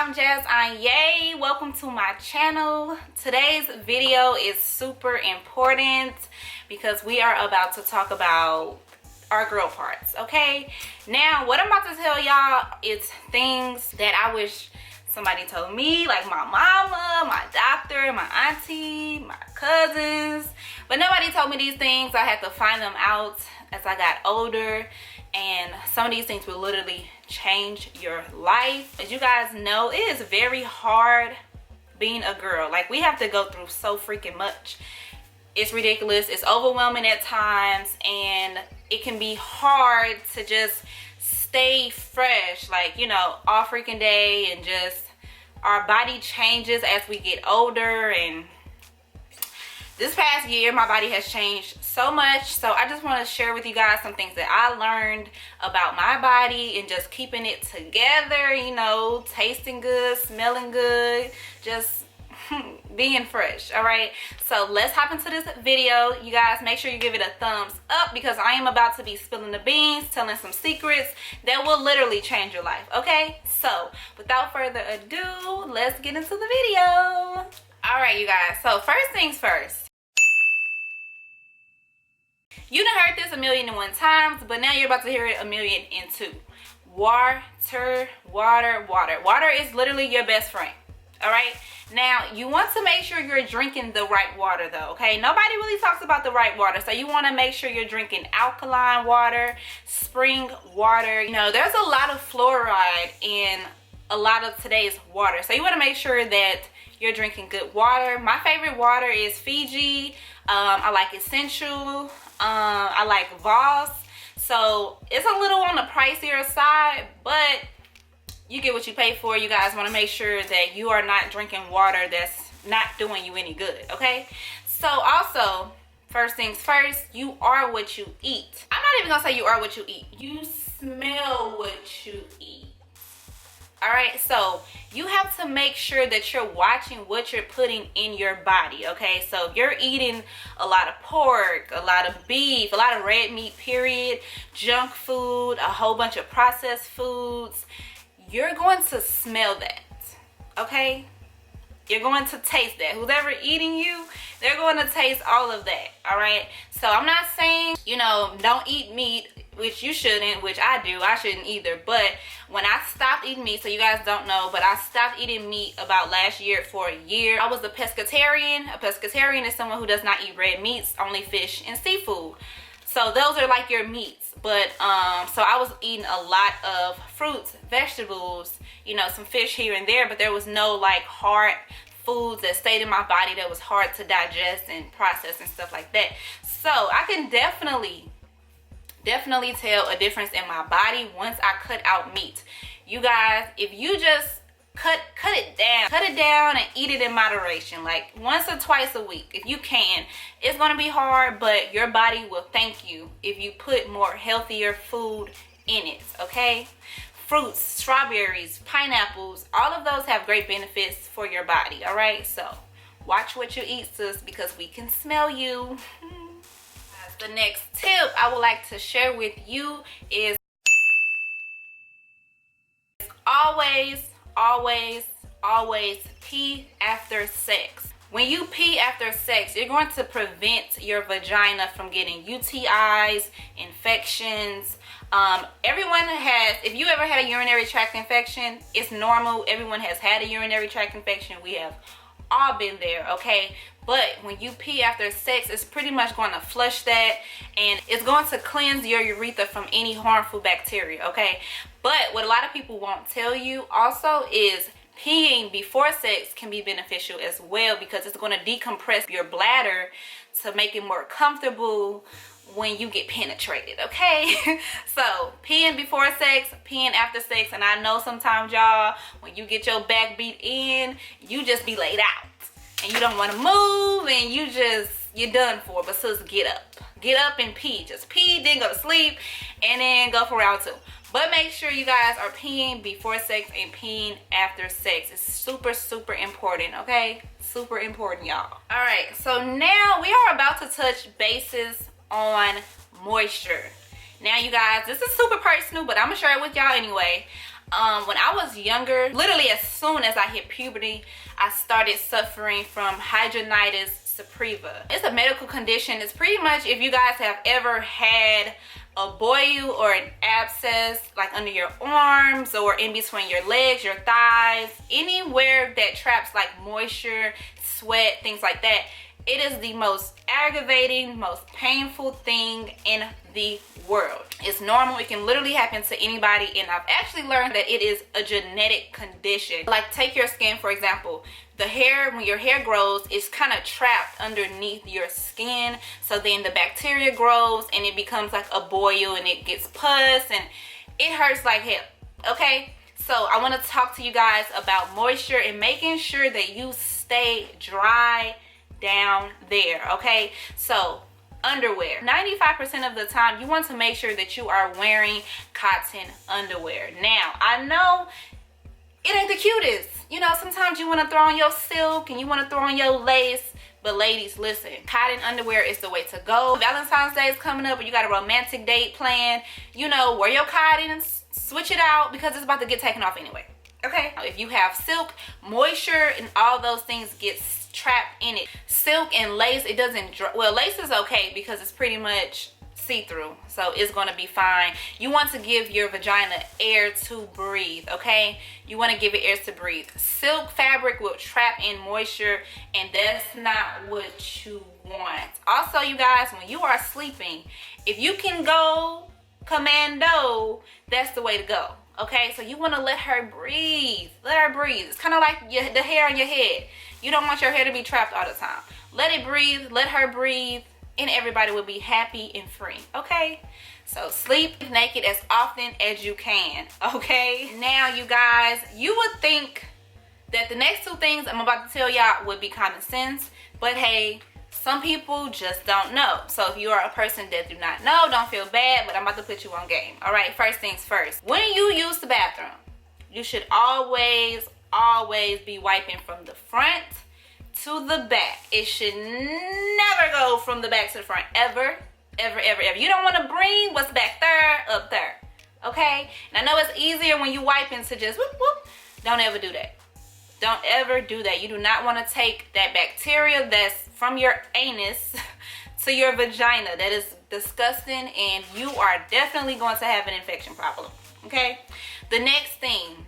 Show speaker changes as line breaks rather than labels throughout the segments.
I'm Jasx Aigner. Welcome to my channel. Today's video is super important because we are about to talk about our girl parts, okay? Now, what I'm about to tell y'all is things that I wish somebody told me, like my mama, my doctor, my auntie, my cousins, but nobody told me these things. I had to find them out as I got older, and some of these things will literally change your life. As you guys know, it is very hard being a girl. Like, we have to go through so freaking much. It's ridiculous. It's overwhelming at times, and it can be hard to just stay fresh, like, you know, all freaking day, and just our body changes as we get older. And this past year, my body has changed so much. So I just want to share with you guys some things that I learned about my body and just keeping it together, you know, tasting good, smelling good, just being fresh. All right, so let's hop into this video. You guys, make sure you give it a thumbs up because I am about to be spilling the beans, telling some secrets that will literally change your life. Okay, so without further ado, let's get into the video. All right, you guys, so first things first. You done heard this 1,000,001 times, but now you're about to hear it 1,000,002. Water, water, water. Water is literally your best friend. All right, now you want to make sure you're drinking the right water though, okay? Nobody really talks about the right water, so you want to make sure you're drinking alkaline water, spring water. You know, there's a lot of fluoride in a lot of today's water, so you want to make sure that you're drinking good water. My favorite water is Fiji. I like Essential. I like Voss. So it's a little on the pricier side, but you get what you pay for. You guys want to make sure that you are not drinking water that's not doing you any good, okay? So also, first things first, you are what you eat. I'm not even gonna say you are what you eat. You smell what you eat. All right, so you have to make sure that you're watching what you're putting in your body, okay? So if you're eating a lot of pork, a lot of beef, a lot of red meat, period, junk food, a whole bunch of processed foods, you're going to smell that, okay? You're going to taste that. Whoever eating you, they're going to taste all of that, all right? So I'm not saying, you know, don't eat meat, which you shouldn't, which I do. I shouldn't either. But when I stopped eating meat, so you guys don't know, but I stopped eating meat about last year for a year. I was a pescatarian. A pescatarian is someone who does not eat red meats, only fish and seafood. So those are like your meats. But so I was eating a lot of fruits, vegetables, you know, some fish here and there, but there was no like hard foods that stayed in my body that was hard to digest and process and stuff like that. So I can definitely tell a difference in my body once I cut out meat. You guys, if you just cut it down and eat it in moderation, like once or twice a week if you can. It's going to be hard, but your body will thank you if you put more healthier food in it, okay? Fruits, strawberries, pineapples, all of those have great benefits for your body, all right? So watch what you eat, sis, because we can smell you. The next tip I would like to share with you is always pee after sex. When you pee after sex, you're going to prevent your vagina from getting UTIs, infections. Everyone has, if you ever had a urinary tract infection, it's normal. Everyone has had a urinary tract infection. We have all been there, okay? But when you pee after sex, it's pretty much going to flush that, and it's going to cleanse your urethra from any harmful bacteria, okay? But what a lot of people won't tell you also is peeing before sex can be beneficial as well, because it's going to decompress your bladder to make it more comfortable when you get penetrated, okay? So peeing before sex, peeing after sex, and I know sometimes y'all, when you get your back beat in, you just be laid out and you don't want to move, and you're done for. But sis, get up and pee. Just pee, then go to sleep, and then go for round 2. But make sure you guys are peeing before sex and peeing after sex. It's super important, okay? Super important, y'all. All right, so now we are about to touch bases on moisture. Now, you guys, this is super personal, but I'm gonna share it with y'all anyway. When I was younger, literally as soon as I hit puberty, I started suffering from hidradenitis suppurativa. It's a medical condition. It's pretty much if you guys have ever had a boil or an abscess like under your arms or in between your legs, your thighs, anywhere that traps like moisture, sweat, things like that. It is the most aggravating, most painful thing in the world. It's normal. It can literally happen to anybody, and I've actually learned that it is a genetic condition. Like take your skin for example. The hair, when your hair grows, it's kind of trapped underneath your skin. So then the bacteria grows and it becomes like a boil and it gets pus and it hurts like hell. Okay? So I want to talk to you guys about moisture and making sure that you stay dry down there. Okay? So underwear. 95% of the time you want to make sure that you are wearing cotton underwear. Now, I know it ain't the cutest. You know, sometimes you want to throw on your silk and you want to throw on your lace. But ladies, listen, cotton underwear is the way to go. Valentine's Day is coming up and you got a romantic date planned. You know, wear your cotton and switch it out because it's about to get taken off anyway. Okay? If you have silk, moisture and all those things get trapped in it. Silk and lace, it doesn't dry. Well, lace is okay because it's pretty much see-through, so it's going to be fine. You want to give your vagina air to breathe. Okay, you want to give it air to breathe. Silk fabric will trap in moisture and that's not what you want. Also, you guys, when you are sleeping, if you can go commando, that's the way to go. Okay, so you want to let her breathe. Let her breathe. It's kind of like the hair on your head. You don't want your hair to be trapped all the time. Let it breathe. Let her breathe. And everybody will be happy and free. Okay? So sleep naked as often as you can. Okay? Now, you guys, you would think that the next two things I'm about to tell y'all would be common sense. But hey, some people just don't know. So if you are a person that do not know, don't feel bad. But I'm about to put you on game. Alright? First things first. When you use the bathroom, you should always be wiping from the front to the back. It should never go from the back to the front. Ever. You don't want to bring what's back there up there. Okay? And I know it's easier when you wiping to just whoop whoop. Don't ever do that. Don't ever do that. You do not want to take that bacteria that's from your anus to your vagina. That is disgusting and you are definitely going to have an infection problem. Okay? The next thing.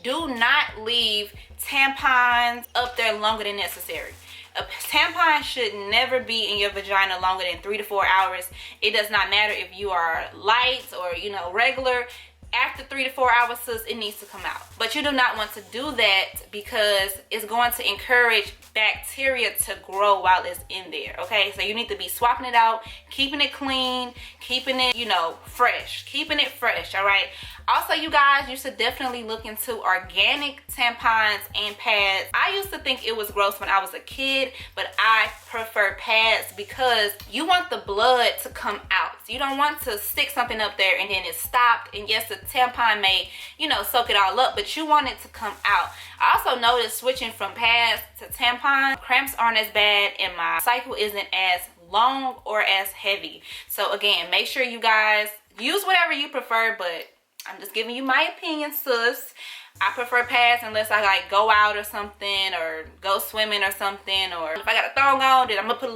Do not leave tampons up there longer than necessary. A tampon should never be in your vagina longer than 3 to 4 hours. It does not matter if you are light or, you know, regular. After 3 to 4 hours, sis, it needs to come out. But you do not want to do that because it's going to encourage bacteria to grow while it's in there. Okay, so you need to be swapping it out, keeping it clean, keeping it, you know, fresh, keeping it fresh. All right. Also, you guys, you should definitely look into organic tampons and pads. I used to think it was gross when I was a kid, but I prefer pads because you want the blood to come out. So you don't want to stick something up there and then it's stopped. And yes, the tampon may, you know, soak it all up, but you want it to come out. I also noticed switching from pads to tampons, cramps aren't as bad and my cycle isn't as long or as heavy. So again, make sure you guys use whatever you prefer, but I'm just giving you my opinion, sis. I prefer pads unless I like go out or something or go swimming or something, or if I got a thong on, then I'm gonna put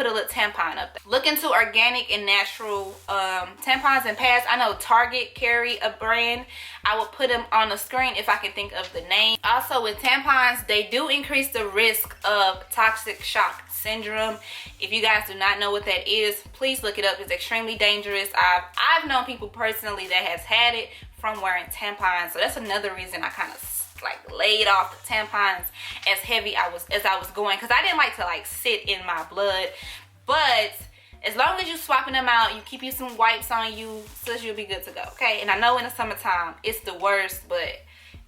a little tampon up there. Look into organic and natural tampons and pads. I know Target carry a brand. I will put them on the screen if I can think of the name. Also with tampons, they do increase the risk of toxic shock syndrome. If you guys do not know what that is, please look it up. It's extremely dangerous. I've known people personally that has had it from wearing tampons, so that's another reason I kind of like laid off the tampons as heavy as I was going, because I didn't like to like sit in my blood. But as long as you swapping them out, you keep you some wipes on you, sis, you'll be good to go. Okay? And I know in the summertime it's the worst, but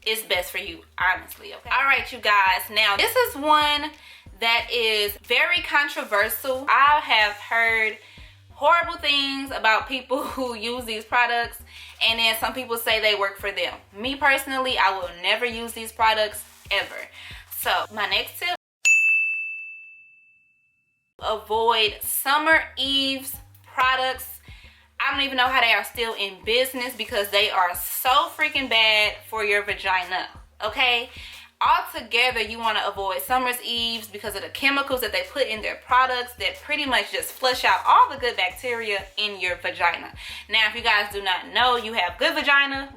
it's best for you, honestly. Okay? All right, you guys. Now this is one that is very controversial. I have heard horrible things about people who use these products, and then some people say they work for them. Me personally, I will never use these products ever. So my next tip, avoid Summer Eve's products. I don't even know how they are still in business because they are so freaking bad for your vagina, okay? Altogether, you want to avoid Summer's Eves because of the chemicals that they put in their products that pretty much just flush out all the good bacteria in your vagina. Now, if you guys do not know, you have good vagina.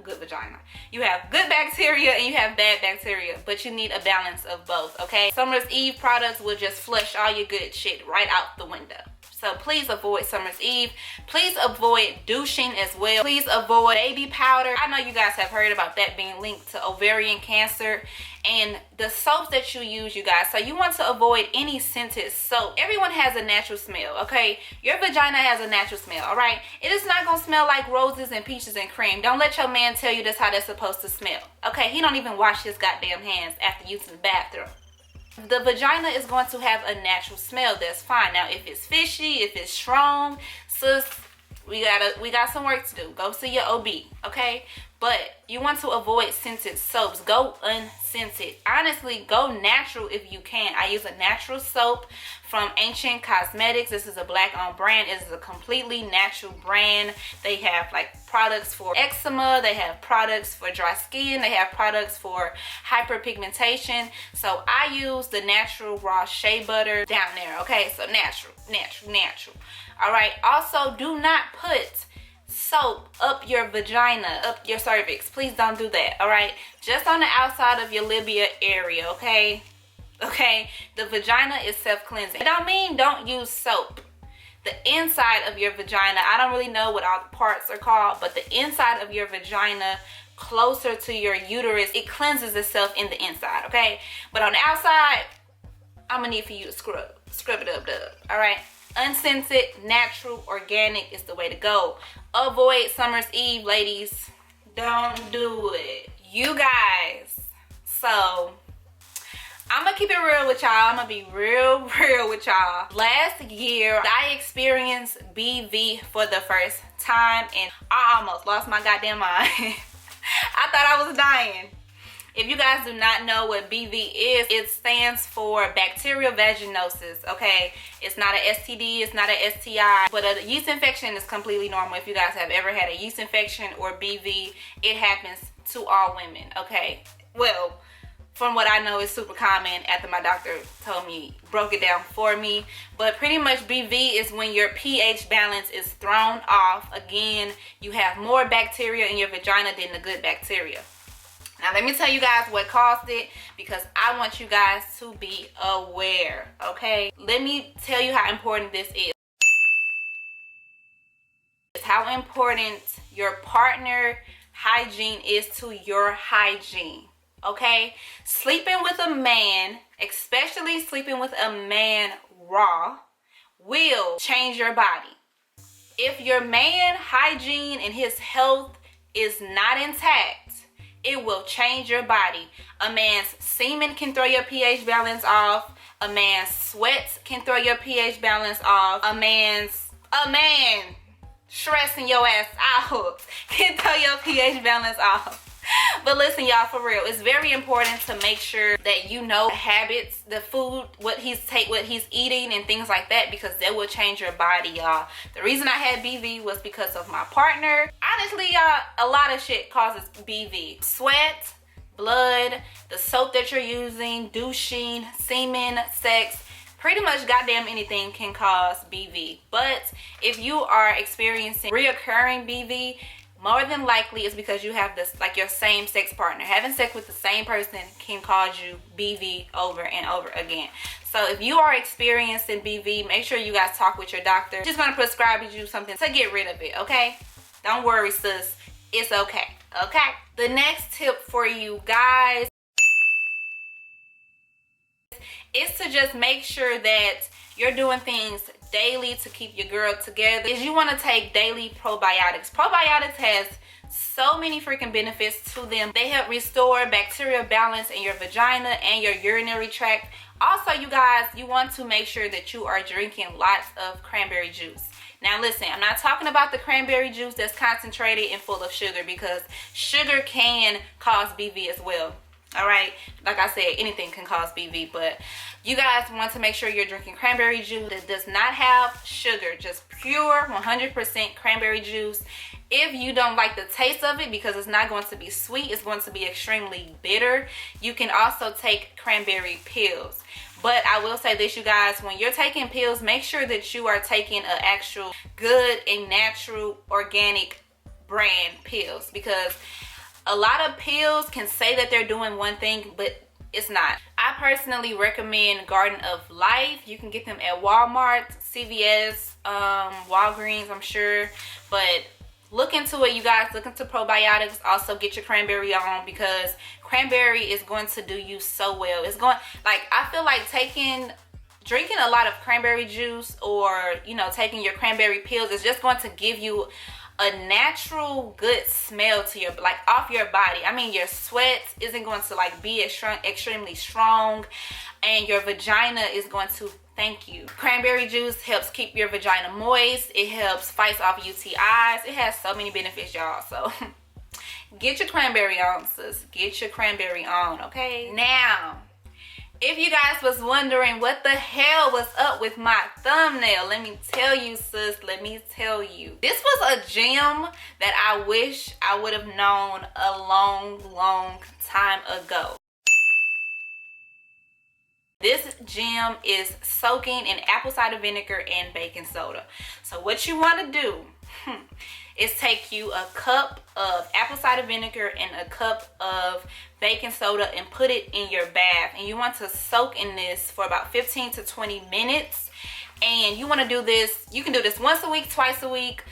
You have good bacteria and you have bad bacteria, but you need a balance of both, okay? Summer's Eve products will just flush all your good shit right out the window. So please avoid Summer's Eve. Please avoid douching as well. Please avoid baby powder. I know you guys have heard about that being linked to ovarian cancer and the soaps that you use, you guys. So you want to avoid any scented soap. Everyone has a natural smell, okay? Your vagina has a natural smell, all right? It is not going to smell like roses and peaches and cream. Don't let your man tell you that's how that's supposed to smell, okay? He don't even wash his goddamn hands after using the bathroom. The vagina is going to have a natural smell. That's fine. Now, if it's fishy, if it's strong, sis, we got some work to do. Go see your OB, okay? But you want to avoid scented soaps. Go unscented. Honestly, go natural if you can. I use a natural soap from Ancient Cosmetics. This is a black-owned brand. It is a completely natural brand. They have like products for eczema. They have products for dry skin. They have products for hyperpigmentation. So I use the natural raw shea butter down there. Okay, so natural. All right. Also, do not put soap up your vagina, up your cervix. Please don't do that, all right? Just on the outside of your labia area, okay? Okay, the vagina is self-cleansing. It don't mean don't use soap. The inside of your vagina, I don't really know what all the parts are called, but the inside of your vagina, closer to your uterus, it cleanses itself in the inside, okay? But on the outside, I'm gonna need for you to scrub it up, all right? Unscented, natural, organic is the way to go. Avoid Summer's Eve, ladies. Don't do it. You guys. So, I'm going to keep it real with y'all. I'm going to be real with y'all. Last year, I experienced BV for the first time, and I almost lost my goddamn mind. I thought I was dying. If you guys do not know what BV is, it stands for bacterial vaginosis, okay? It's not an STD, it's not an STI, but a yeast infection is completely normal. If you guys have ever had a yeast infection or BV, it happens to all women, okay? Well, from what I know, it's super common after my doctor told me, broke it down for me. But pretty much BV is when your pH balance is thrown off. Again, you have more bacteria in your vagina than the good bacteria. Now, let me tell you guys what caused it because I want you guys to be aware, okay? Let me tell you how important this is. How important your partner hygiene is to your hygiene, okay? Sleeping with a man, especially sleeping with a man raw, will change your body. If your man hygiene and his health is not intact, it will change your body. A man's semen can throw your pH balance off. A man's sweat can throw your pH balance off. A man stressing your ass out can throw your pH balance off. But listen, y'all, for real, it's very important to make sure that you know habits, the food, what he's eating and things like that, because that will change your body, y'all. The reason I had BV was because of my partner. Honestly, y'all, a lot of shit causes BV. Sweat, blood, the soap that you're using, douching, semen, sex, pretty much goddamn anything can cause BV. But if you are experiencing reoccurring BV, more than likely it's because you have this, like, your same sex partner. Having sex with the same person can cause you BV over and over again. So if you are experiencing BV, make sure you guys talk with your doctor. Just gonna prescribe you something to get rid of it, okay? Don't worry, sis. It's okay, okay? The next tip for you guys is to just make sure that you're doing things daily to keep your girl together. Is you want to take daily probiotics. Probiotics has so many freaking benefits to them. They help restore bacterial balance in your vagina and your urinary tract. Also, you guys, you want to make sure that you are drinking lots of cranberry juice. Now listen, I'm not talking about the cranberry juice that's concentrated and full of sugar, because sugar can cause BV as well. All right, like I said, anything can cause BV, but you guys want to make sure you're drinking cranberry juice that does not have sugar, just pure 100% cranberry juice. If you don't like the taste of it, because it's not going to be sweet, it's going to be extremely bitter, you can also take cranberry pills. But I will say this, you guys, when you're taking pills, make sure that you are taking an actual good and natural organic brand pills, because a lot of pills can say that they're doing one thing, but it's not. I personally recommend Garden of Life. You can get them at Walmart, CVS, Walgreens, I'm sure. But look into it, you guys. Look into probiotics. Also get your cranberry on, because cranberry is going to do you so well. It's going, like, I feel like drinking a lot of cranberry juice, or, you know, taking your cranberry pills is just going to give you a natural good smell to your, like, off your body. I mean, your sweat isn't going to like be extremely strong, and your vagina is going to thank you. Cranberry juice helps keep your vagina moist. It helps fight off UTIs. It has so many benefits, y'all. So get your cranberry on, sis. Get your cranberry on, okay? Now, if you guys was wondering what the hell was up with my thumbnail, let me tell you, sis, let me tell you. This was a gem that I wish I would have known a long time ago. This gem is soaking in apple cider vinegar and baking soda. So what you want to do is take you a cup of apple cider vinegar and a cup of baking soda and put it in your bath, and you want to soak in this for about 15 to 20 minutes. And you want to do this, you can do this once a week, twice a week,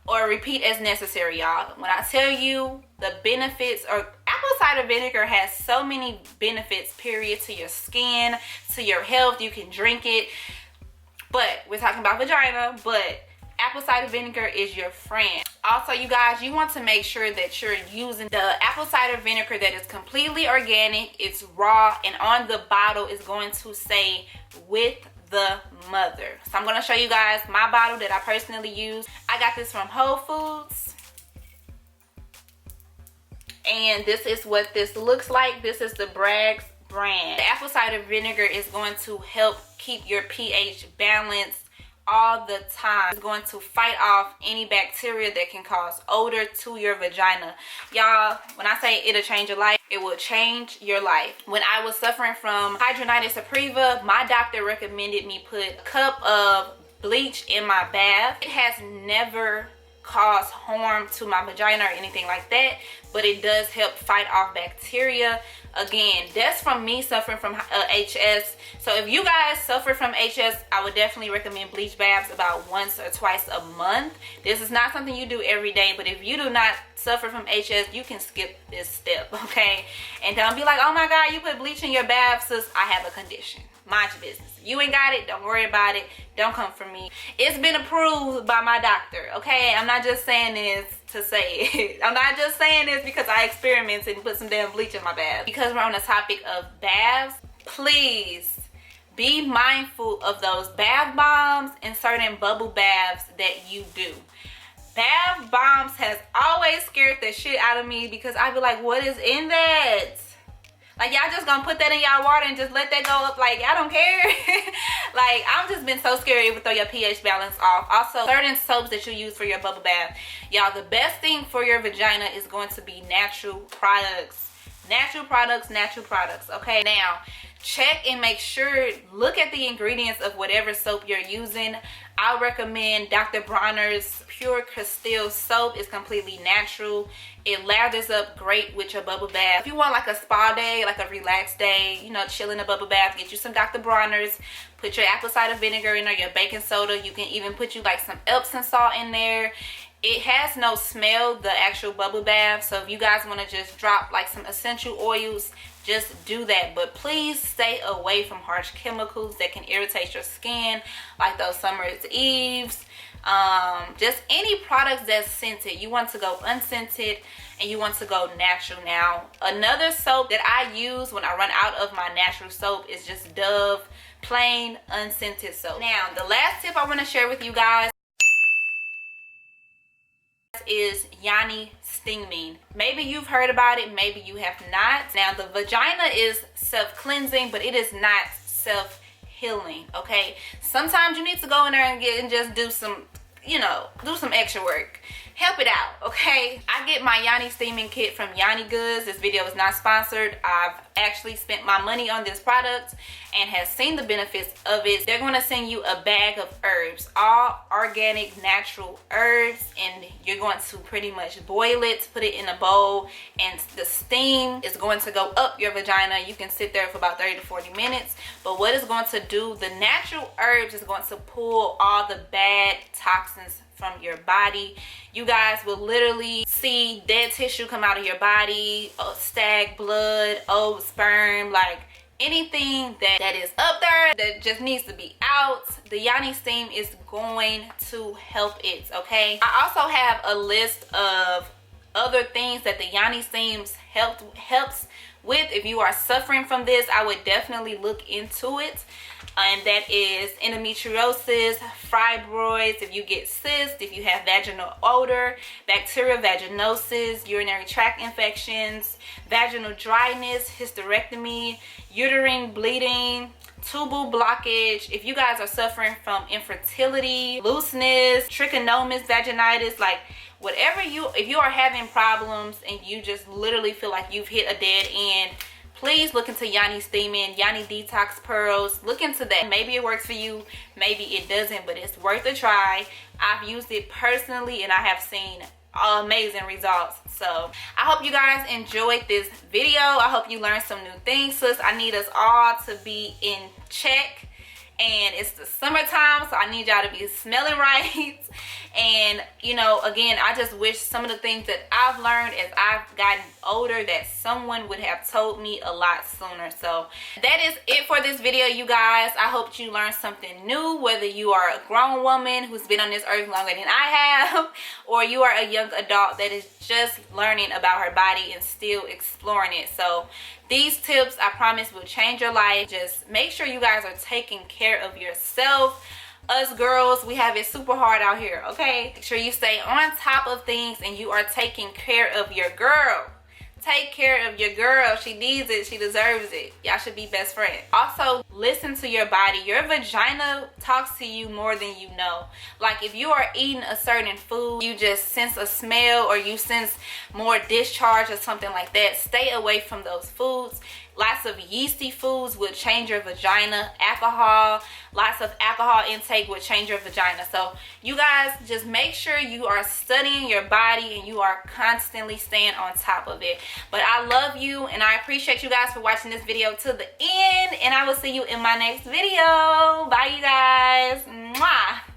or repeat as necessary, y'all. When I tell you the benefits, or apple cider vinegar has so many benefits, period, to your skin, to your health. You can drink it, but we're talking about vagina, but apple cider vinegar is your friend. Also, you guys, you want to make sure that you're using the apple cider vinegar that is completely organic, it's raw, and on the bottle is going to say with the mother. So I'm going to show you guys my bottle that I personally use. I got this from Whole Foods, and this is what this looks like. This is the Bragg's brand. The apple cider vinegar is going to help keep your pH balanced all the time. It's going to fight off any bacteria that can cause odor to your vagina. Y'all, when I say it'll change your life, it will change your life. When I was suffering from hidradenitis suppurativa, my doctor recommended me put a cup of bleach in my bath. It has never caused harm to my vagina or anything like that, but it does help fight off bacteria. Again, that's from me suffering from HS. So if you guys suffer from HS, I would definitely recommend bleach baths about once or twice a month. This is not something you do every day, but if you do not suffer from HS, you can skip this step, okay? And don't be like, oh my God, you put bleach in your bath, sis. I have a condition. Mind your business. You ain't got it, don't worry about it. Don't come for me. It's been approved by my doctor, okay? I'm not just saying this to say it. I'm not just saying this because I experimented and put some damn bleach in my bath. Because we're on the topic of baths, please be mindful of those bath bombs and certain bubble baths that you do. Bath bombs has always scared the shit out of me, because I be like, what is in that? Like, y'all just gonna put that in y'all water and just let that go up? Like, I don't care. Like, I've just been so scared it would throw your pH balance off. Also, certain soaps that you use for your bubble bath. Y'all, the best thing for your vagina is going to be natural products. Natural products, natural products, okay? Now, check and make sure, look at the ingredients of whatever soap you're using. I recommend Dr. Bronner's Pure Castile soap. It's completely natural. It lathers up great with your bubble bath. If you want like a spa day, like a relaxed day, you know, chill in a bubble bath, get you some Dr. Bronner's, put your apple cider vinegar in, or your baking soda. You can even put you like some Epsom salt in there. It has no smell, the actual bubble bath, so if you guys want to just drop like some essential oils, just do that. But please stay away from harsh chemicals that can irritate your skin, like those Summer's Eves. Just any products that's scented. You want to go unscented and you want to go natural. Now, another soap that I use when I run out of my natural soap is just Dove plain unscented soap. Now, the last tip I want to share with you guys is yoni steaming. Maybe you've heard about it, maybe you have not. Now the vagina is self-cleansing, but it is not self-healing, okay? Sometimes you need to go in there and just do some, you know, do some extra work. Help it out, okay? I get my yoni steaming kit from Yoni Goods. This video is not sponsored. I've actually spent my money on this product and has seen the benefits of it. They're gonna send you a bag of herbs, all organic, natural herbs, and you're going to pretty much boil it, put it in a bowl, and the steam is going to go up your vagina. You can sit there for about 30 to 40 minutes, but what it's going to do, the natural herbs is going to pull all the bad toxins from your body. You guys will literally see dead tissue come out of your body, stagnant blood, old sperm, like anything that is up there that just needs to be out. The yoni steam is going to help it, okay? I also have a list of other things that the yoni steams helps with. If you are suffering from this, I would definitely look into it. And that is endometriosis, fibroids, if you get cysts, if you have vaginal odor, bacterial vaginosis, urinary tract infections, vaginal dryness, hysterectomy, uterine bleeding, tubal blockage. If you guys are suffering from infertility, looseness, trichomonas vaginitis, like whatever if you are having problems and you just literally feel like you've hit a dead end, please look into yoni steaming, yoni detox pearls. Look into that. Maybe it works for you, maybe it doesn't, but it's worth a try. I've used it personally and I have seen amazing results. So I hope you guys enjoyed this video. I hope you learned some new things, sis. I need us all to be in check. And it's the summertime, so I need y'all to be smelling right. And, you know, again, I just wish some of the things that I've learned as I've gotten older that someone would have told me a lot sooner. So that is it for this video, you guys. I hope you learned something new, whether you are a grown woman who's been on this earth longer than I have, or you are a young adult that is just learning about her body and still exploring it. So these tips, I promise, will change your life. Just make sure you guys are taking care of yourself. Us girls, we have it super hard out here, okay? Make sure you stay on top of things and you are taking care of your girl. Take care of your girl. She needs it. She deserves it. Y'all should be best friends. Also, listen to your body. Your vagina talks to you more than you know. Like if you are eating a certain food, you just sense a smell or you sense more discharge or something like that, stay away from those foods. Lots of yeasty foods would change your vagina. Alcohol, lots of alcohol intake would change your vagina. So you guys just make sure you are studying your body and you are constantly staying on top of it. But I love you and I appreciate you guys for watching this video to the end. And I will see you in my next video. Bye, you guys. Mwah.